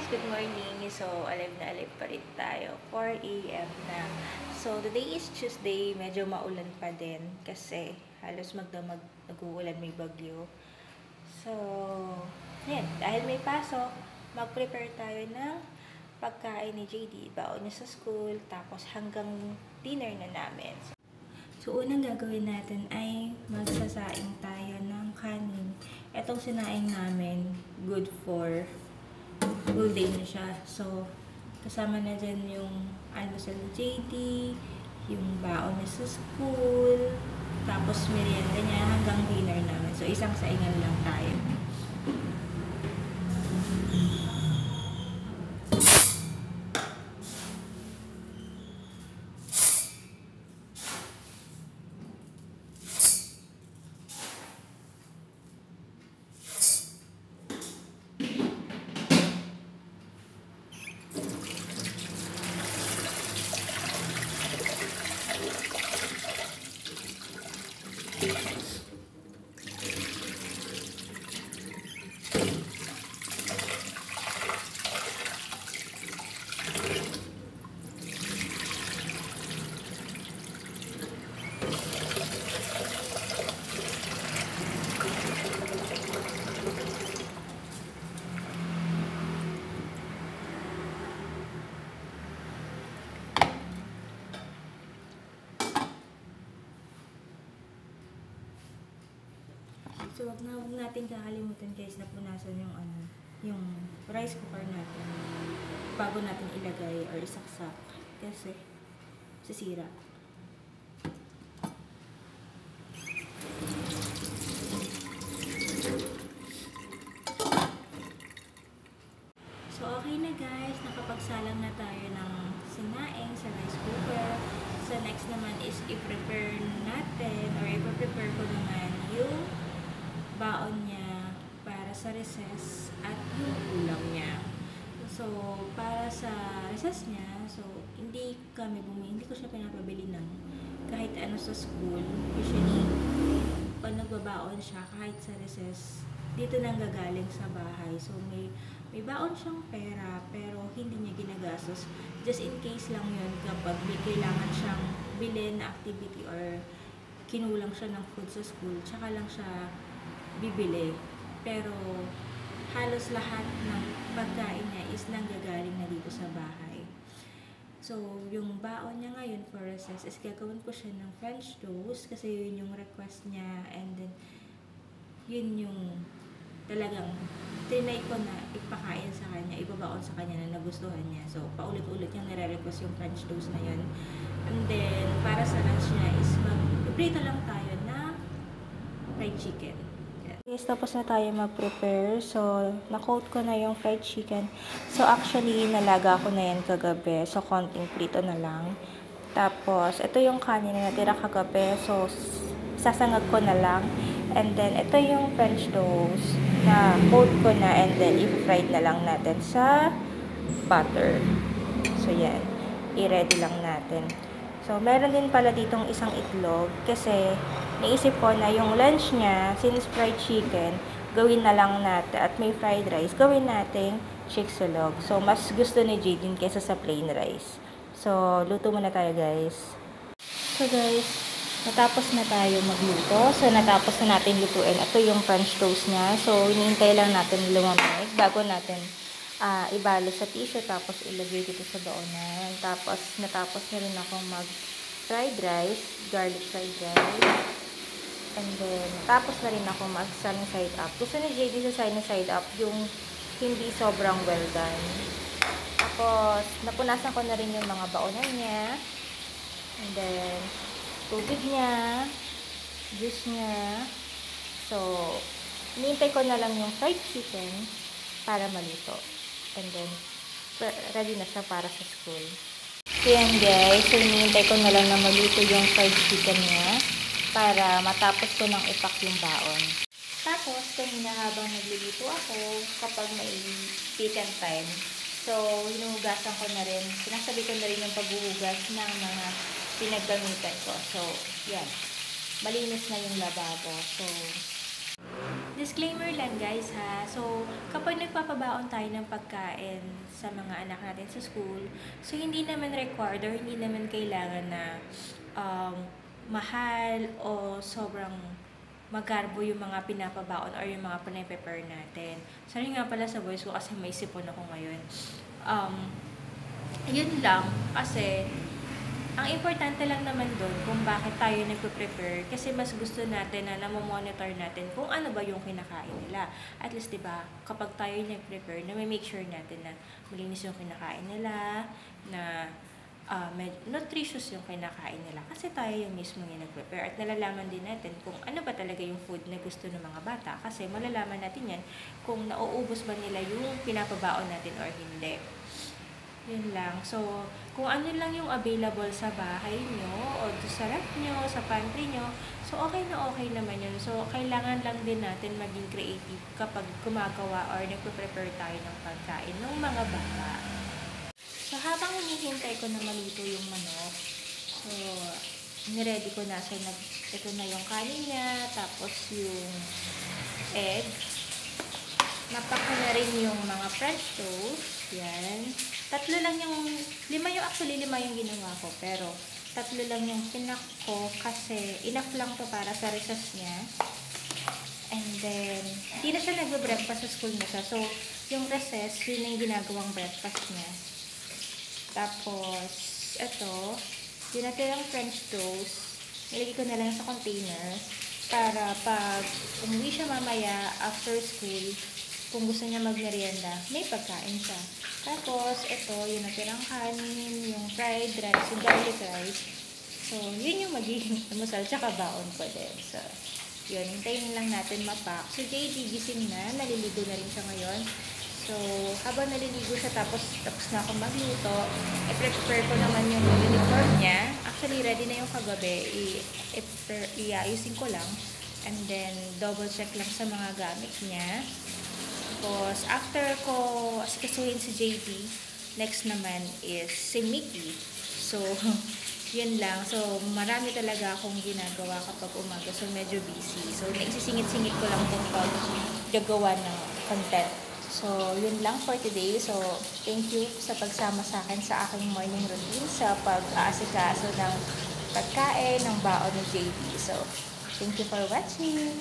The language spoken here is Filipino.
good morning. So, alive na alive pa rin tayo. 4 AM na. So, today is Tuesday. Medyo maulan pa din kasi halos nag-uulan, may bagyo. So, yan. Dahil may pasok, mag-prepare tayo ng pagkain ni JD. Baon niya sa school, tapos hanggang dinner na namin. So, unang gagawin natin ay magsasaing tayo ng kanin. Etong sinaing namin, good for full day na siya. So, kasama na dyan yung almusal ni JD, yung baon niya sa school, tapos merienda niya hanggang dinner namin. So, isang saingan lang tayo. So, huwag natin kakalimutan guys na punasan yung rice cooker natin bago natin ilagay or isaksak kasi sisira. So, okay na guys. Nakapagsalang na tayo ng sinaing sa rice cooker. So, next naman is i-prepare natin or i-prepare ko naman yung baon niya para sa recess at yung ulam niya. So, para sa recess niya, so, hindi ko siya pinapabili ng kahit ano sa school. Usually, pag nagbabaon siya, kahit sa recess, dito nang gagaling sa bahay. So, may baon siyang pera, pero hindi niya ginagastos. Just in case lang yun kapag may kailangan siyang bilhin na activity or kinulang siya ng food sa school, tsaka lang siya bibili. Pero halos lahat ng pagkain niya is nanggagaling na dito sa bahay. So, yung baon niya ngayon for recess is gagawin ko siya ng French toast kasi yun yung request niya, and then yun yung talagang trinay ko na ipakain sa kanya, ibabaon sa kanya na nagustuhan niya. So, paulit-ulit niyang nire-request yung French toast na yun. And then, para sa lunch niya is mag-prito lang tayo na fried chicken. Yes, tapos na tayo mag-prepare. So, na-coat ko na yung fried chicken. So, actually, nalaga ko na yan kagabi. So, konting prito na lang. Tapos, ito yung kanin na natira kagabi. So, sasangag ko na lang. And then, ito yung French toast na coat ko na. And then, i-fried na lang natin sa butter. So, yan. I-ready lang natin. So, meron din pala ditong isang itlog kasi naisip ko na yung lunch niya, since fried chicken, gawin na lang natin, at may fried rice, gawin natin chicxulog. So, mas gusto ni Jaden kaysa sa plain rice. So, luto muna tayo guys. So guys, natapos na tayo magluto. So, natapos na natin lutuin. Ito yung French toast niya. So, hinihintay lang natin lumamig bago natin ibalo sa tissue, tapos ilagay dito sa baonan. Tapos, natapos na rin ako mag-fried rice, garlic fried rice. And then, tapos na rin ako mag-sunny side up. Gusto ni JD sa sunny side up yung hindi sobrang well done. Tapos, napunasan ko na rin yung mga baonan niya. And then, tubig niya, juice niya. So, hinihintay ko na lang yung fried chicken para maluto. And then, ready na siya para sa school. So, yan guys. So, hinihintay ko na lang na maluto yung fried chicken niya para matapos ko nang ipak yung baon. Tapos, kanina habang nagluluto ako, kapag may chicken time, so, hinuhugasan ko na rin, sinasabi ko na rin yung paghuhugas ng mga pinaggamitan ko. So, yan. Malinis na yung lababo. So, Disclaimer lang guys ha. So, kapag nagpapabaon tayo ng pagkain sa mga anak natin sa school, so hindi naman required or hindi naman kailangan na mahal o sobrang magarbo yung mga pinapabaon or yung mga pinaprepare natin. Sorry nga pala sa voice ko kasi may sipon ako ngayon. Yun lang kasi ang importante lang naman doon kung bakit tayo nagpe-prepare kasi mas gusto natin na namomonitor natin kung ano ba yung kinakain nila. At least, di ba, kapag tayo nag-prepare, na may make sure natin na malinis yung kinakain nila, na nutritious yung kinakain nila. Kasi tayo yung mismo yung nag-prepare. At nalalaman din natin kung ano ba talaga yung food na gusto ng mga bata. Kasi malalaman natin yan kung nauubos ba nila yung pinapabaon natin or hindi. Yun lang. So, kung ano lang yung available sa bahay nyo, o sa ref nyo, sa pantry nyo, so okay na okay naman yun. So, kailangan lang din natin maging creative kapag gumagawa or nagpe-prepare tayo ng pagkain ng mga bata. So, habang hinihintay ko na maluto yung manok, so, niready ko na. So, ito na yung kanin niya, tapos yung egg. Napak ko na rin yung mga French toast. Yan. Tatlo lang yung, lima yung ginawa ko. Pero, tatlo lang yung pinak ko kasi enough lang to para sa recess niya. And then, hindi na siya nagbe-breakfast sa school niya. So, yung recess, yun yung ginagawang breakfast niya. Tapos, ito, yung natirang French toast, nilagay ko na lang sa container para pag umuwi siya mamaya after school, kung gusto niya mag-merienda, may pagkain siya. Tapos, ito, yung natirang kanin, yung fried rice, yung garlic rice. So, yun yung magiging almusal, tsaka baon ko din. So, yun, hintayin lang natin mapak. So, JD, gising na, naliligo na rin siya ngayon. So, habang naliligo siya, tapos na ako magluto, i-prepare ko naman yung uniform niya. Actually, ready na yung kagabi. Iayusin ko lang. And then, double check lang sa mga gamit niya. Tapos, after ko asikasuhin si JD, next naman is si Mickey. So, yun lang. So, marami talaga akong ginagawa kapag umaga. So, medyo busy. So, naisisingit-singit ko lang itong paggagawa ng content. So, yun lang for today. So, thank you sa pagsama sa akin sa aking morning routine sa pag-aasikaso ng pagkain, ng baon ni JD. So, thank you for watching.